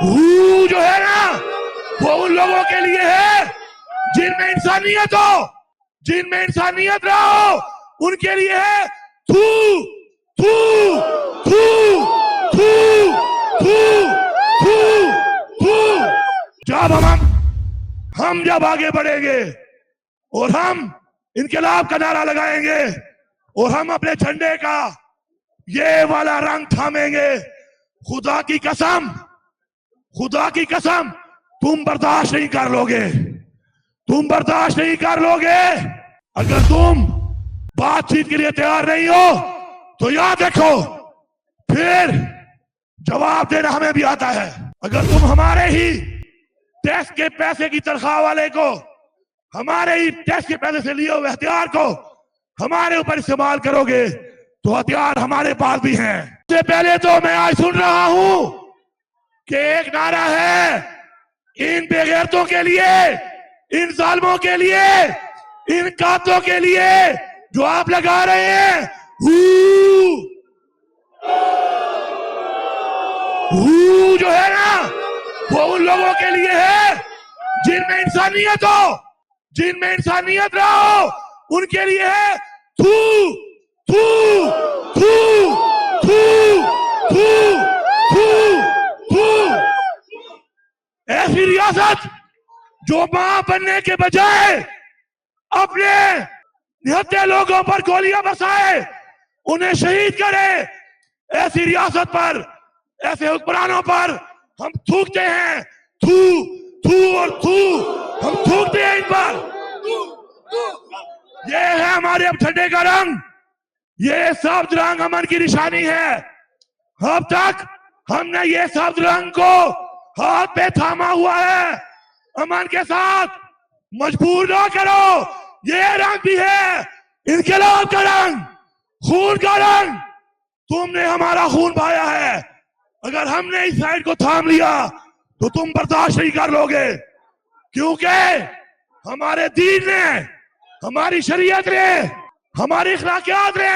جو ہے نا وہ ان لوگوں کے لیے ہے جن میں انسانیت ہو، جن میں انسانیت نہ ہو، ان کے لیے ہے تھو تھو تھو تھو تھو تھو تھو۔ جب آگے بڑھیں گے اور ہم انقلاب کا نعرہ لگائیں گے اور ہم اپنے جھنڈے کا یہ والا رنگ تھامیں گے، خدا کی قسم، خدا کی قسم تم برداشت نہیں کر لو گے، تم برداشت نہیں کر لو گے۔ اگر تم بات چیت کے لیے تیار نہیں ہو تو یاد رکھو پھر جواب دینا ہمیں بھی آتا ہے۔ اگر تم ہمارے ہی ٹیکس کے پیسے کی تنخواہ والے کو، ہمارے ہی ٹیکس کے پیسے سے لیے ہوئے ہتھیار کو ہمارے اوپر استعمال کرو گے تو ہتھیار ہمارے پاس بھی ہیں۔ اس سے پہلے تو میں آج سن رہا ہوں کہ ایک نعرہ ہے ان بے غیرتوں کے لیے، ان ظالموں کے لیے، ان قاتلوں کے لیے جو آپ لگا رہے ہیں، جو ہے نا وہ ان لوگوں کے لیے ہے جن میں انسانیت ہو، جن میں انسانیت نہ ہو، ان کے لیے ہے تھو تھو تھو تھو تھو تھو تھو۔ ایسی ریاست جو ماں بننے کے بجائے اپنے نہتے لوگوں پر گولیاں برسائے، انہیں شہید کرے، ایسی ریاست پر، ایسے حکمرانوں پر ہم تھوکتے ہیں، تھو تھو اور تھو، ہم تھوکتے ہیں ان پر۔ یہ ہے ہمارے اب جھنڈے کا رنگ، یہ سبز رنگ امن کی نشانی ہے۔ اب تک ہم نے یہ سبز رنگ کو ہاتھ پہ تھاما ہوا ہے، امن کے ساتھ مجبور نہ کرو، یہ رنگ بھی ہے انقلاب کا رنگ، خون کا رنگ۔ تم نے ہمارا خون بہایا ہے، اگر ہم نے اس سائیڈ کو تھام لیا تو تم برداشت نہیں کر لو گے، کیونکہ ہمارے دین نے، ہماری شریعت نے، ہماری اخلاقیات نے،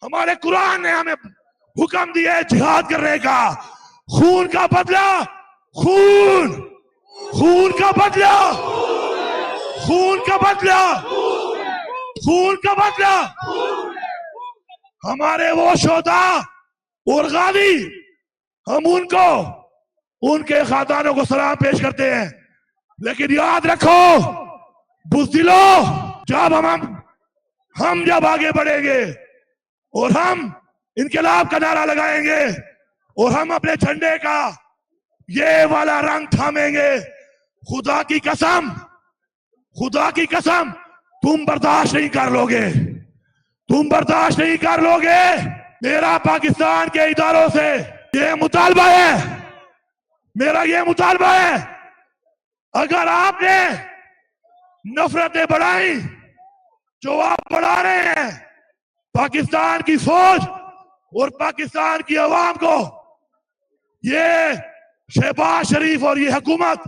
ہمارے قرآن نے ہمیں حکم دیا ہے جہاد کرنے کا۔ خون کا بدلہ، خون، خون کا بدلہ، خون کا بدلہ، خون کا بدلہ۔ ہمارے وہ شہداء اور غازی، ہم ان کو، ان کے خاندانوں کو سلام پیش کرتے ہیں، لیکن یاد رکھو بزدلو، ہم جب آگے بڑھیں گے اور ہم انقلاب کا نعرہ لگائیں گے اور ہم اپنے جھنڈے کا یہ والا رنگ تھامیں گے، خدا کی قسم، خدا کی قسم تم برداشت نہیں کر لو گے، تم برداشت نہیں کر لو گے۔ میرا پاکستان کے اداروں سے یہ مطالبہ ہے، میرا یہ مطالبہ ہے، اگر آپ نے نفرتیں بڑھائیں جو آپ بڑھا رہے ہیں پاکستان کی فوج اور پاکستان کی عوام کو، یہ شہباز شریف اور یہ حکومت،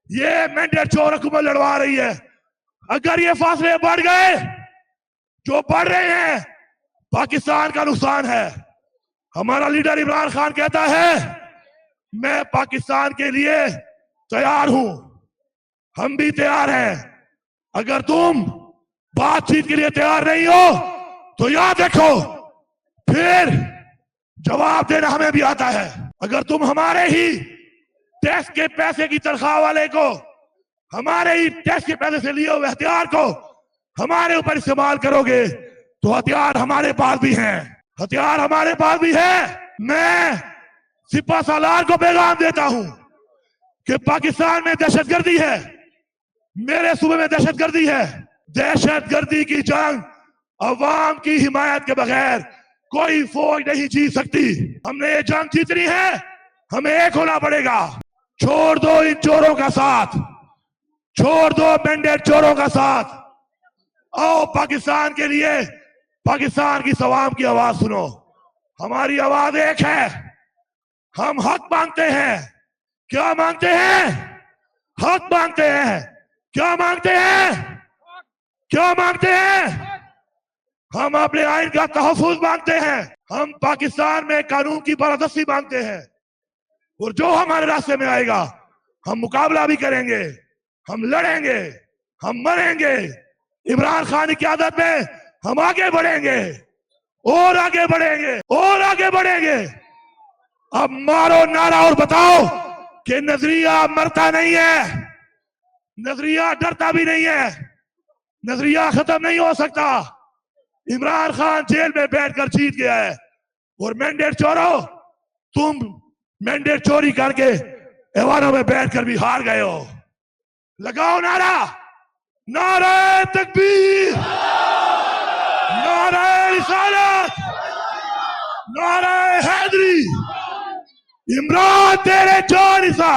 یہ مینڈیٹ چور حکومت لڑوا رہی ہے، اگر یہ فاصلے بڑھ گئے جو بڑھ رہے ہیں پاکستان کا نقصان ہے۔ ہمارا لیڈر عمران خان کہتا ہے میں پاکستان کے لیے تیار ہوں، ہم بھی تیار ہیں۔ اگر تم بات چیت کے لیے تیار نہیں ہو تو یاد رکھو پھر جواب دینا ہمیں بھی آتا ہے۔ اگر تم ہمارے ہی ٹیکس کے پیسے کی تنخواہ والے کو، ہمارے ہی ٹیکس کے پیسے سے لیے ہوئے ہتھیار کو ہمارے اوپر استعمال کرو گے تو ہتھیار ہمارے پاس بھی ہیں، ہتھیار ہمارے پاس بھی ہے۔ میں سپہ سالار کو پیغام دیتا ہوں کہ پاکستان میں دہشت گردی ہے، میرے صوبے میں دہشت گردی ہے، دہشت گردی کی جنگ عوام کی حمایت کے بغیر کوئی فوج نہیں جیت سکتی۔ ہم نے یہ جنگ جیتنی ہے، ہمیں ایک ہونا پڑے گا۔ چھوڑ دو ان چوروں کا ساتھ، چھوڑ دو مینڈیٹ چوروں کا ساتھ، آؤ پاکستان کے لیے، پاکستان کی عوام کی آواز سنو۔ ہماری آواز ایک ہے، ہم حق مانگتے ہیں۔ کیا مانگتے ہیں؟ حق مانگتے ہیں۔ کیا مانگتے ہیں؟ کیا مانگتے ہیں؟ ہم اپنے آئین کا تحفظ مانگتے ہیں، ہم پاکستان میں قانون کی بالادستی مانگتے ہیں، اور جو ہمارے راستے میں آئے گا ہم مقابلہ بھی کریں گے, ہم لڑیں گے, ہم مریں گے. عمران خان کی قیادت میں ہم آگے بڑھیں گے اور آگے بڑھیں گے اور آگے بڑھیں گے. اب مارو نعرہ اور بتاؤ کہ نظریہ مرتا نہیں ہے, نظریہ ڈرتا بھی نہیں ہے, نظریہ ختم نہیں ہو سکتا. عمران خان جیل میں بیٹھ کر جیت گیا ہے اور مینڈیٹ چورو تم مینڈیٹ چوری کر کے ایوانوں میں بیٹھ کر بھی ہار گئے ہو. لگاؤ نعرہ, نعرہ تکبیر, نعرہ رسالت, نعرہ حیدری. عمران تیرے 4 حصہ